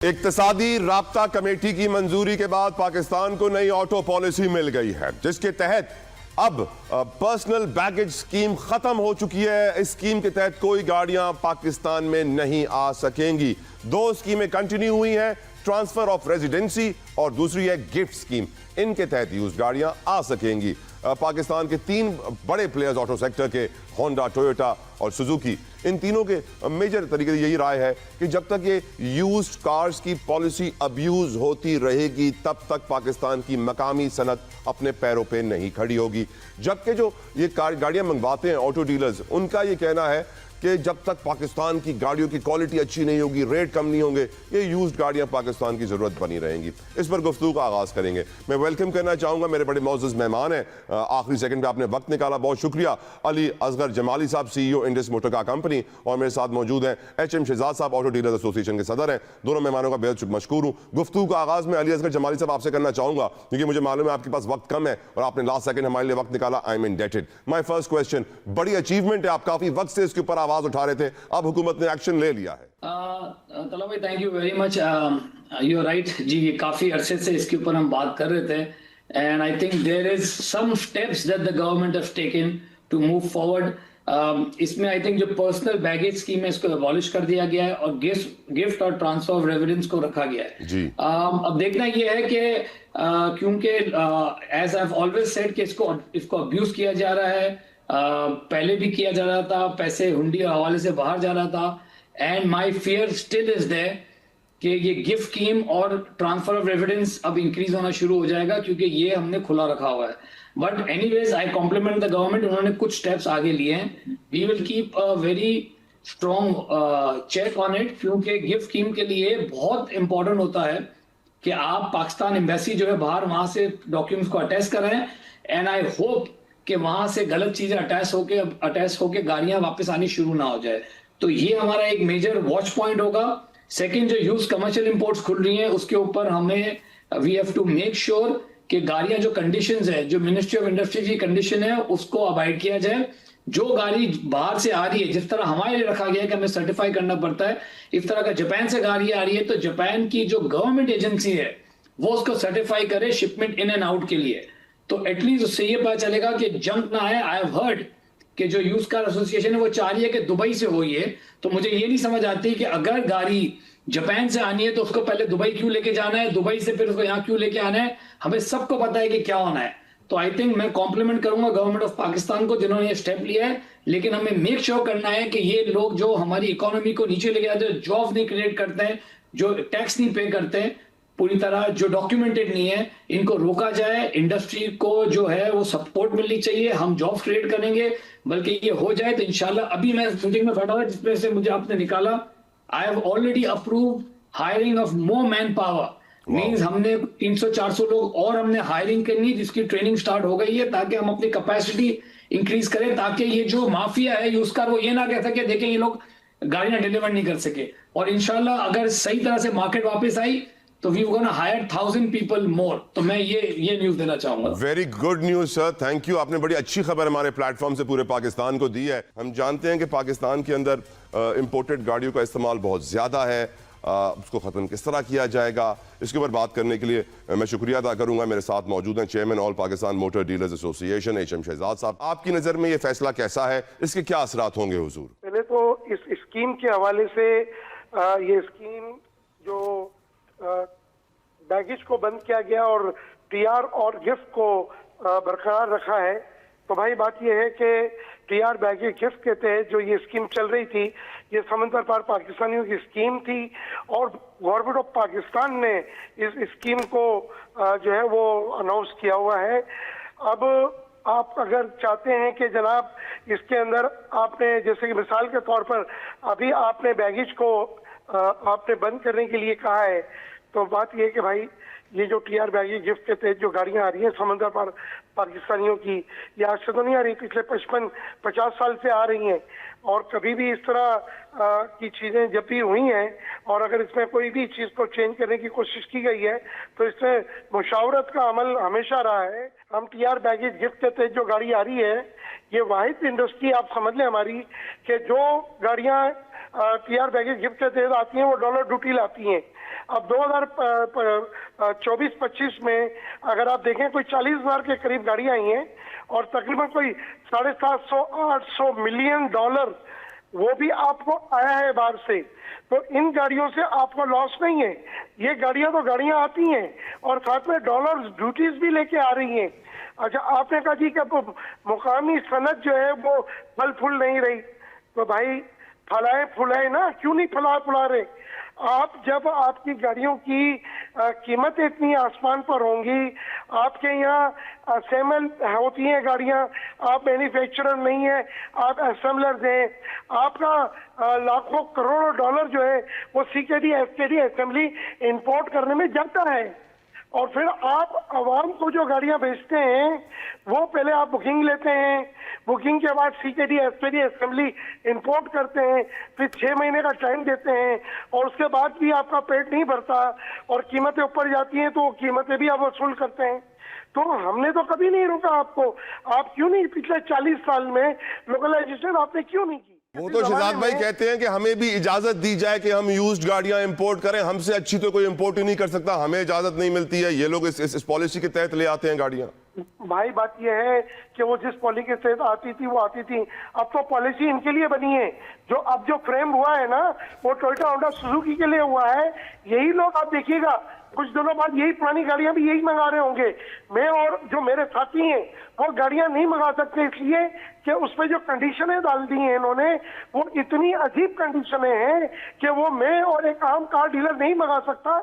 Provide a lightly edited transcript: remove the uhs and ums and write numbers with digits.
इक्तिसादी राब्ता कमेटी की मंजूरी के बाद पाकिस्तान को नई ऑटो पॉलिसी मिल गई है, जिसके तहत अब पर्सनल बैगेज स्कीम खत्म हो चुकी है। इस स्कीम के तहत कोई गाड़ियां पाकिस्तान में नहीं आ सकेंगी। दो स्कीमें कंटिन्यू हुई हैं, ट्रांसफर ऑफ रेजिडेंसी और दूसरी है गिफ्ट स्कीम। इनके तहत यूज गाड़ियां आ सकेंगी। पाकिस्तान के तीन बड़े प्लेयर्स ऑटो सेक्टर के, होंडा, टोयोटा और सुजुकी, इन तीनों के मेजर तरीके से यही राय है कि जब तक ये यूज्ड कार्स की पॉलिसी अब्यूज होती रहेगी तब तक पाकिस्तान की मकामी सनत अपने पैरों पे नहीं खड़ी होगी। जबकि जो ये गाड़ियां मंगवाते हैं ऑटो डीलर्स, उनका ये कहना है कि जब तक पाकिस्तान की गाड़ियों की क्वालिटी अच्छी नहीं होगी, रेट कम नहीं होंगे, ये यूज्ड गाड़ियां पाकिस्तान की जरूरत बनी रहेंगी। इस पर गुफ्तगू का आगाज करेंगे। मैं वेलकम करना चाहूंगा, मेरे बड़े मोअज़्ज़ज़ मेहमान हैं, आखिरी सेकंड पे आपने वक्त निकाला, बहुत शुक्रिया। अली असगर जमाली साहब, CEO Indus motor car company, और मेरे साथ मौजूद हैं HM शहजाद साहब, ऑटो डीलर्स एसोसिएशन के सदर हैं। दोनों मेहमानों का बेहद मशकूर हूँ। गुफ्तगू का आगाज में अली असगर जमाली साहब आपसे करना चाहूंगा, क्योंकि मुझे मालूम है आपके पास वक्त कम है और आपने लास्ट सेकंड हमारे लिए वक्त निकाला। I am indebted. My first question, बड़ी अचीवमेंट है, आप काफी वक्त से इसके ऊपर आवाज उठा रहे थे, अब हुकूमत ने एक्शन ले लिया है। तला भाई, thank you very much. You are right जी, ये काफी अरसे से इसके ऊपर हम बात कर रहे थे, and I think there is some steps that the government have taken to move forward. इसमें आई थिंक जो पर्सनल बैगेज स्कीम है इसको एबॉलिश कर दिया गया है और गिफ्ट और ट्रांसफर ऑफ रेविडेंस को रखा गया है जी। अब देखना ये है कि क्योंकि as I have always said कि इसको अब्यूज किया जा रहा है, पहले भी किया जा रहा था, पैसे हुंडी और हवाले से बाहर जा रहा था, and my fear still is there कि ये गिफ्ट स्कीम और ट्रांसफर ऑफ रेविडेंस अब इंक्रीज होना शुरू हो जाएगा, क्योंकि ये हमने खुला रखा हुआ है। But anyways I compliment the government, उन्होंने कुछ स्टेप्स आगे लिए हैं। We will keep a very strong check on it, क्योंकि गिफ्ट स्कीम के लिए बहुत इंपॉर्टेंट होता है कि आप पाकिस्तान एम्बेसी जो है बाहर, वहां से डॉक्यूमेंट्स को अटैच करें, एंड आई होप कि वहां से गलत चीजें अटैच होके गाड़ियां वापस आनी शुरू ना हो जाए। तो ये हमारा एक मेजर वॉच पॉइंट होगा। सेकंड, जो यूज कमर्शियल इंपोर्ट्स खुल रही हैं उसके ऊपर हमें we have to make sure कि गाड़ियां जो कंडीशंस है, जो मिनिस्ट्री ऑफ इंडस्ट्री की कंडीशन है, उसको अवॉइड किया जाए। जो गाड़ी बाहर से आ रही है, जिस तरह हमारे लिए रखा गया है कि हमें सर्टिफाई करना पड़ता है, इस तरह का जापान से गाड़ी आ रही है तो जापान की जो गवर्नमेंट एजेंसी है वो उसको सर्टिफाई करे शिपमेंट इन एंड आउट के लिए, तो एटलीस्ट उससे ये पता चलेगा कि जंक ना आए। आई हैव हर्ड कि जो यूज कार एसोसिएशन है वो चाह रही है कि दुबई से हो ये, तो मुझे ये नहीं समझ आती कि अगर गाड़ी जापान से आनी है तो उसको पहले दुबई क्यों लेके जाना है, दुबई से फिर उसको यहाँ क्यों लेके आना है। हमें सबको पता है कि क्या होना है। तो आई थिंक मैं कॉम्प्लीमेंट करूंगा गवर्नमेंट ऑफ पाकिस्तान को जिन्होंने ये स्टेप लिया है, लेकिन हमें मेक श्योर करना है कि ये लोग जो हमारी इकोनॉमी को नीचे लेके जाते हैं, जॉब नहीं क्रिएट करते हैं, जो टैक्स नहीं पे करते हैं, पूरी तरह जो डॉक्यूमेंटेड नहीं है, इनको रोका जाए। इंडस्ट्री को जो है वो सपोर्ट मिलनी चाहिए, हम जॉब्स क्रिएट करेंगे, बल्कि ये हो जाए तो इंशाल्लाह। अभी मैं मीटिंग में बैठा हुआ जिसमें से मुझे आपने निकाला, I have already approve hiring of more man power, means हमने 300-400 लोग और हमने हायरिंग करनी, जिसकी ट्रेनिंग स्टार्ट हो गई है, ताकि हम अपनी कैपेसिटी इंक्रीज करें, ताकि ये जो माफिया है यूज कार वो ये ना कह सके देखें ये लोग गाड़ियां डिलीवर नहीं कर सके। और इंशाल्लाह अगर सही तरह से मार्केट वापस आई तो we gonna hire 1000 people more. तो मैं ये न्यूज देना चाहूंगा। Very good news sir, thank you. आपने बड़ी अच्छी खबर हमारे प्लेटफॉर्म से पूरे पाकिस्तान को दी है। हम जानते हैं कि पाकिस्तान के अंदर इंपोर्टेड गाड़ियों का इस्तेमाल बहुत ज्यादा है, उसको खत्म किस तरह किया जाएगा, इसके ऊपर बात करने के लिए मैं शुक्रिया अदा करूंगा। मेरे साथ मौजूद हैं chairman all Pakistan motor dealers association HM Shahzad साहब। आपकी नजर में ये फैसला कैसा है, इसके क्या असरात होंगे हुजूर? पहले तो इस स्कीम के हवाले से ये स्कीम जो बैगेज को बंद किया गया और TR और गिफ्ट को बरकरार रखा है, तो भाई बात यह है कि TR बैगेज गिफ्ट के तहत जो ये स्कीम चल रही थी, ये समंदर पार पाकिस्तानियों की स्कीम थी और गवर्नमेंट ऑफ पाकिस्तान ने इस स्कीम को जो है वो अनाउंस किया हुआ है। अब आप अगर चाहते हैं कि जनाब इसके अंदर आपने, जैसे कि मिसाल के तौर पर अभी आपने बैगेज को आपने बंद करने के लिए कहा है, तो बात यह है कि भाई ये जो TR बैगेज गिफ्ट के तहत जो गाड़ियां आ रही हैं समंदर पर पाकिस्तानियों की, ये आज से तो नहीं आ रही, पिछले 55-50 साल से आ रही हैं। और कभी भी इस तरह की चीजें जब भी हुई हैं और अगर इसमें कोई भी चीज को चेंज करने की कोशिश की गई है तो इसमें मुशावरत का अमल हमेशा रहा है। हम TR बैगेज गिफ्ट के तहत जो गाड़ी आ रही है, ये वाहिद इंडस्ट्री आप समझ लें हमारी कि जो गाड़ियां TR बैगेज गिफ्ट के तहत आती हैं वो डॉलर ड्यूटी लाती हैं। अब 2024-25 में अगर आप देखें कोई 40,000 के करीब गाड़ियां आई हैं और तकरीबन कोई 750-800 मिलियन डॉलर वो भी आपको आया है बाहर से। तो इन गाड़ियों से आपको लॉस नहीं है। ये गाड़ियां तो गाड़ियां आती हैं और साथ में डॉलर ड्यूटीज भी लेके आ रही हैं। अच्छा, आपने कहा जी कि मुकामी सनत जो है वो फल फूल नहीं रही, तो भाई फलाए फुलाए ना, क्यों नहीं फुला रहे आप? जब आपकी गाड़ियों की कीमतें इतनी आसमान पर होंगी, आपके यहाँ असेंबल होती हैं गाड़ियाँ, आप मैन्युफैक्चरर नहीं है, आप असेंबलर्स हैं, आपका लाखों करोड़ों डॉलर जो है वो सीकेडी एसकेडी असेंबली इंपोर्ट करने में जाता है। और फिर आप आवाम को जो गाड़ियां बेचते हैं वो पहले आप बुकिंग लेते हैं, बुकिंग के बाद सीकेडी एसकेडी असेंबली इंपोर्ट करते हैं, फिर 6 महीने का टाइम देते हैं और उसके बाद भी आपका पेट नहीं भरता और कीमतें ऊपर जाती हैं तो कीमतें भी आप वसूल करते हैं। तो हमने तो कभी नहीं रोका आपको। आप क्यों नहीं पिछले 40 साल में लोकलाइजेशन आपने क्यों नहीं की? वो तो शहजाद भाई कहते हैं कि हमें भी इजाजत दी जाए कि हम यूज्ड गाड़ियां इंपोर्ट करें, हमसे अच्छी तो कोई इंपोर्ट ही नहीं कर सकता, हमें इजाजत नहीं मिलती है, ये लोग इस पॉलिसी के तहत ले आते हैं गाड़ियां। भाई बात यह है कि वो जिस पॉलिसी के तहत आती थी वो आती थी, अब तो पॉलिसी इनके लिए बनी है। जो फ्रेम हुआ है ना वो टोयोटा होंडा सुजुकी के लिए हुआ है। यही लोग आप देखिएगा कुछ दिनों बाद यही पुरानी गाड़ियां भी यही मंगा रहे होंगे। मैं और जो मेरे साथी हैं वो गाड़ियां नहीं मंगा सकते इसलिए कि उसमें जो कंडीशनें डाल दी हैं इन्होंने वो इतनी अजीब कंडीशनें हैं कि वो मैं और एक आम कार डीलर नहीं मंगा सकता।